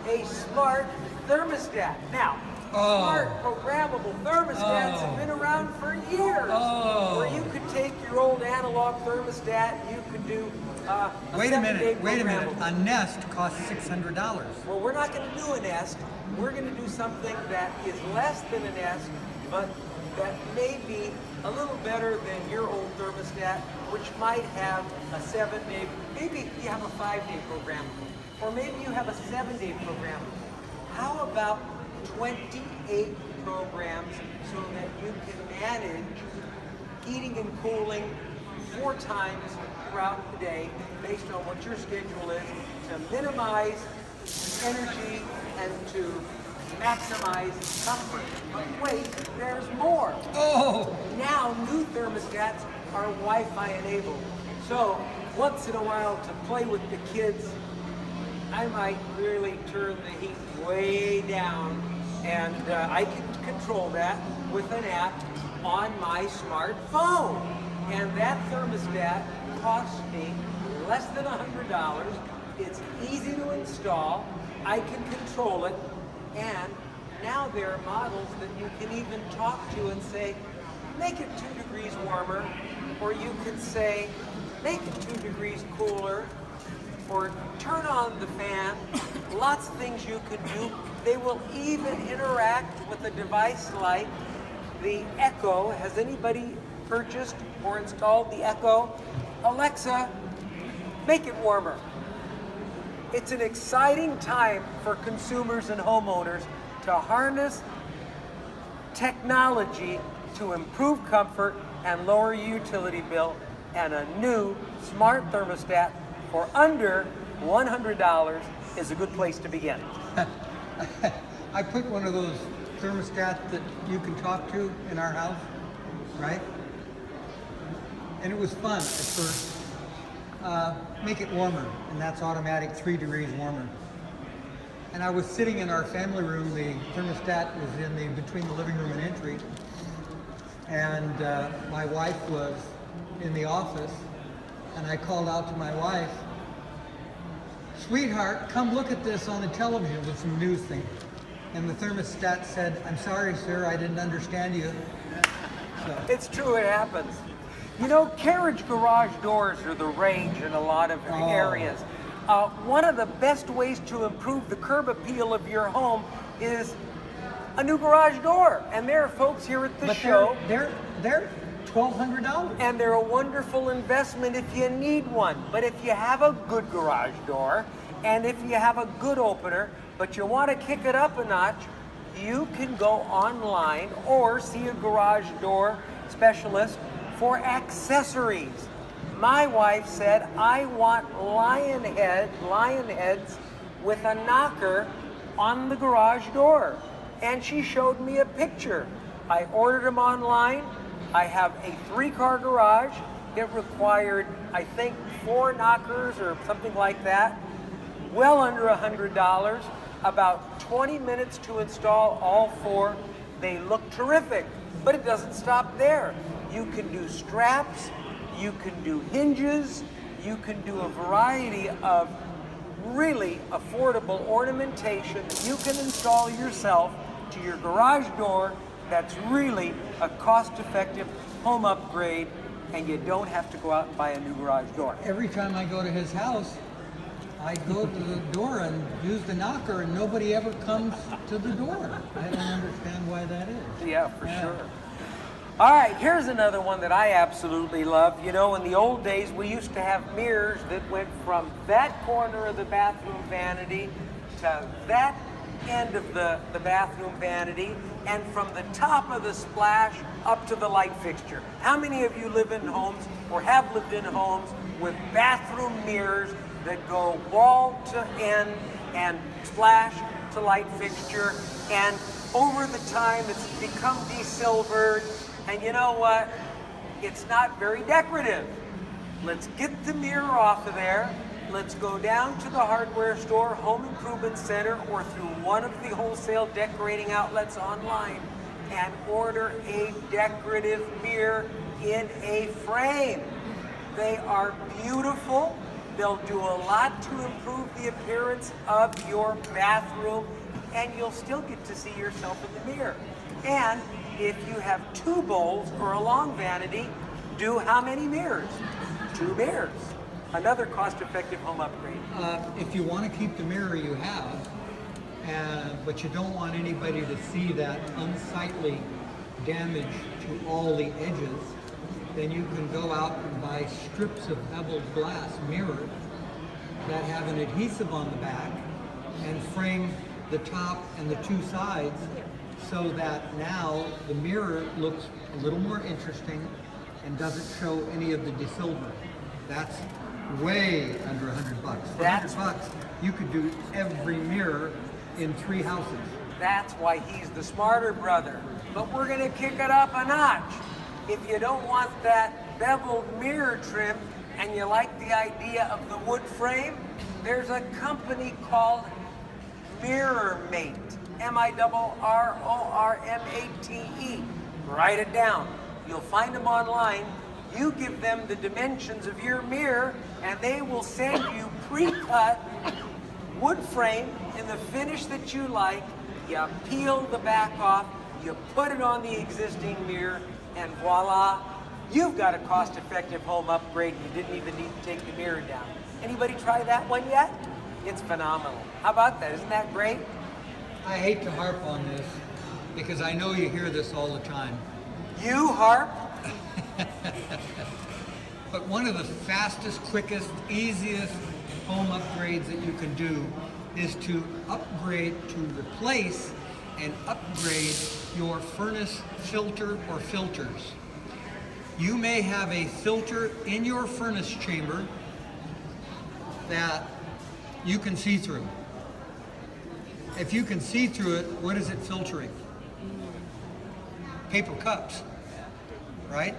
a smart thermostat. Now, smart programmable thermostats have been around for years. Where you could take your old analog thermostat, you could do Wait a minute. A Nest costs $600. Well, we're not going to do a Nest. We're going to do something that is less than a Nest, but that may be a little better than your old thermostat, which might have a 7-day, maybe you have a 5-day programmable, or maybe you have a 7-day programmable. How about 28 programs so that you can manage heating and cooling 4 times throughout the day based on what your schedule is to minimize energy and to maximize comfort. But wait, there's more. Now new thermostats are Wi-Fi enabled. So once in a while to play with the kids, I might really turn the heat way down, and I can control that with an app on my smartphone. And that thermostat costs me less than $100. It's easy to install. I can control it. And now there are models that you can even talk to and say, make it 2 degrees warmer, or you can say, make it 2 degrees cooler, or turn on the fan. Lots of things you can do. They will even interact with a device like the Echo. Has anybody purchased or installed the Echo? Alexa, make it warmer. It's an exciting time for consumers and homeowners to harness technology to improve comfort and lower your utility bill, and a new smart thermostat for under $100 is a good place to begin. I put one of those thermostats that you can talk to in our house, right? And it was fun at first. Make it warmer, and that's automatic 3 degrees warmer. And I was sitting in our family room. The thermostat was between the living room and entry, and my wife was in the office, and I called out to my wife, "Sweetheart, come look at this on the television," with some news thing. And the thermostat said, "I'm sorry, sir, I didn't understand you." So. It's true, it happens. You know, carriage garage doors are the rage in a lot of areas. One of the best ways to improve the curb appeal of your home is a new garage door. And there are folks here at the show. They're $1,200. And they're a wonderful investment if you need one. But if you have a good garage door, and if you have a good opener, but you want to kick it up a notch, you can go online or see a garage door specialist for accessories. My wife said, I want lion heads with a knocker on the garage door. And she showed me a picture. I ordered them online. I have a 3-car garage. It required, I think, 4 knockers or something like that. Well under $100. About 20 minutes to install all 4. They look terrific, but it doesn't stop there. You can do straps, you can do hinges, you can do a variety of really affordable ornamentation you can install yourself to your garage door. That's really a cost-effective home upgrade, and you don't have to go out and buy a new garage door. Every time I go to his house, I go to the door and use the knocker, and nobody ever comes to the door. I don't understand why that is. Yeah, for sure. All right, here's another one that I absolutely love. You know, in the old days, we used to have mirrors that went from that corner of the bathroom vanity to that end of the bathroom vanity, and from the top of the splash up to the light fixture. How many of you live in homes or have lived in homes with bathroom mirrors that go wall to end and splash to light fixture, and over the time it's become desilvered? And you know what? It's not very decorative. Let's get the mirror off of there. Let's go down to the hardware store, home improvement center, or through one of the wholesale decorating outlets online and order a decorative mirror in a frame. They are beautiful. They'll do a lot to improve the appearance of your bathroom, and you'll still get to see yourself in the mirror. And if you have 2 bowls or a long vanity, do how many mirrors? 2 mirrors. Another cost-effective home upgrade. If you want to keep the mirror you have, but you don't want anybody to see that unsightly damage to all the edges, then you can go out and buy strips of beveled glass mirror that have an adhesive on the back and frame the top and the 2 sides so that now the mirror looks a little more interesting and doesn't show any of the desilver. That's way under $100. For $100, you could do every mirror in 3 houses. That's why he's the smarter brother. But we're gonna kick it up a notch. If you don't want that beveled mirror trim and you like the idea of the wood frame, there's a company called Mirror Mate. MIRRORMATE. Write it down. You'll find them online. You give them the dimensions of your mirror and they will send you pre-cut wood frame in the finish that you like. You peel the back off, you put it on the existing mirror, and voila, you've got a cost-effective home upgrade. You didn't even need to take the mirror down. Anybody try that one yet? It's phenomenal. How about that? Isn't that great? I hate to harp on this because I know you hear this all the time. You harp? But one of the fastest, quickest, easiest home upgrades that you can do is to replace and upgrade your furnace filter or filters. You may have a filter in your furnace chamber that you can see through. If you can see through it, what is it filtering? Paper cups, right?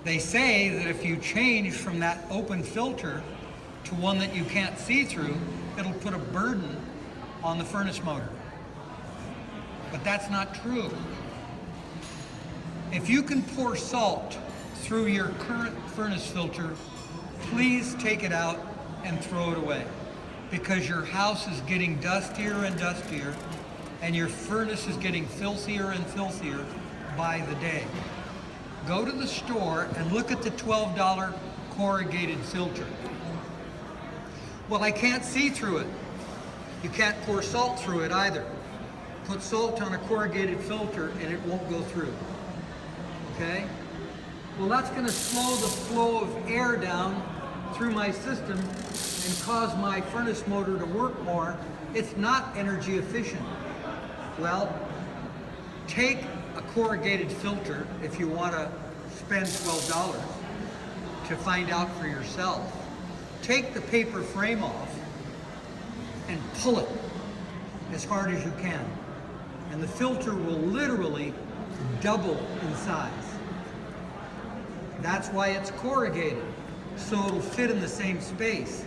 They say that if you change from that open filter to one that you can't see through, it'll put a burden on the furnace motor. But that's not true. If you can pour salt through your current furnace filter, please take it out and throw it away, because your house is getting dustier and dustier and your furnace is getting filthier and filthier by the day. Go to the store and look at the $12 corrugated filter. Well, I can't see through it. You can't pour salt through it either. Put salt on a corrugated filter and it won't go through. Okay? Well, that's going to slow the flow of air down through my system and cause my furnace motor to work more. It's not energy efficient. Well, take a corrugated filter if you want to spend $12 to find out for yourself. Take the paper frame off and pull it as hard as you can. And the filter will literally double in size. That's why it's corrugated, so it'll fit in the same space.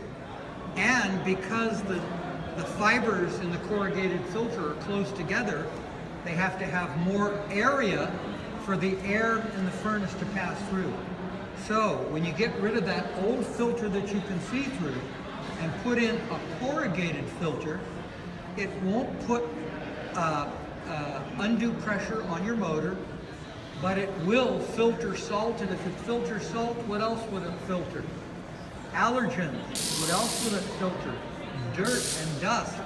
And because the fibers in the corrugated filter are close together, they have to have more area for the air in the furnace to pass through. So when you get rid of that old filter that you can see through and put in a corrugated filter, it won't put undue pressure on your motor, but it will filter salt. And if it filters salt, what else would it filter? Allergens. What else would it filter? Dirt and dust.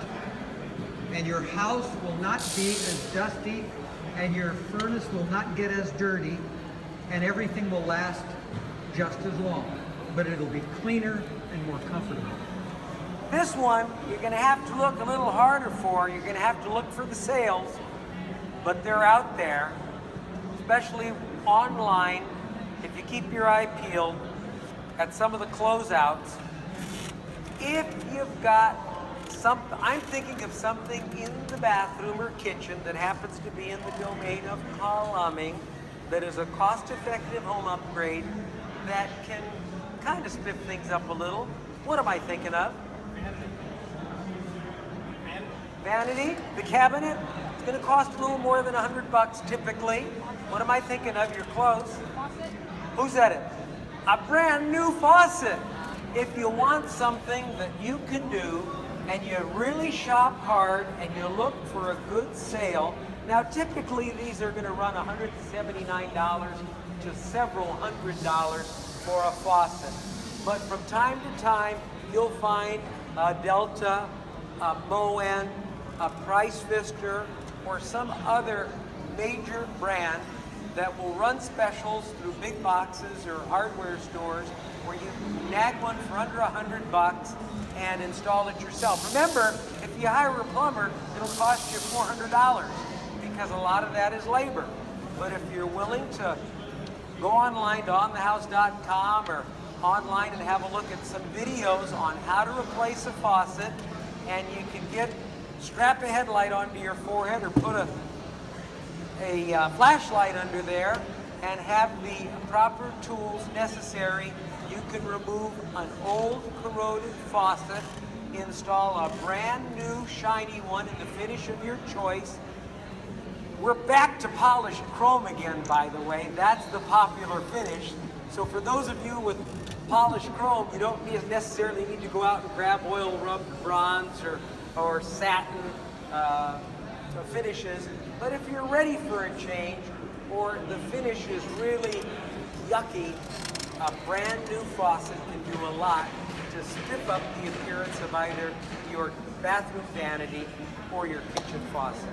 And your house will not be as dusty, and your furnace will not get as dirty, and everything will last just as long, but it'll be cleaner and more comfortable. This one, you're going to have to look a little harder for. You're going to have to look for the sales, but they're out there, especially online. If you keep your eye peeled at some of the closeouts, if you've got something, I'm thinking of something in the bathroom or kitchen that happens to be in the domain of plumbing, that is a cost-effective home upgrade that can kind of spiff things up a little. What am I thinking of? Vanity? The cabinet? It's going to cost a little more than $100 typically. What am I thinking of? You're close. Faucet? Who said it? A brand new faucet. if you want something that you can do and you really shop hard and you look for a good sale, now typically these are going to run $179 to several $100s for a faucet. But from time to time, you'll find a Delta, a Moen, a Price Pfister, or some other major brand that will run specials through big boxes or hardware stores where you can nag one for under $100 and install it yourself. Remember, if you hire a plumber, it'll cost you $400 because a lot of that is labor. But if you're willing to go online to onthehouse.com or online and have a look at some videos on how to replace a faucet, and you can strap a headlight onto your forehead or put a flashlight under there and have the proper tools necessary, you can remove an old corroded faucet, install a brand new shiny one in the finish of your choice. We're back to polished chrome again, by the way. That's the popular finish. So for those of you with polished chrome, you don't necessarily need to go out and grab oil rubbed bronze or satin finishes. But if you're ready for a change or the finish is really yucky, a brand new faucet can do a lot to spiff up the appearance of either your bathroom vanity or your kitchen faucet.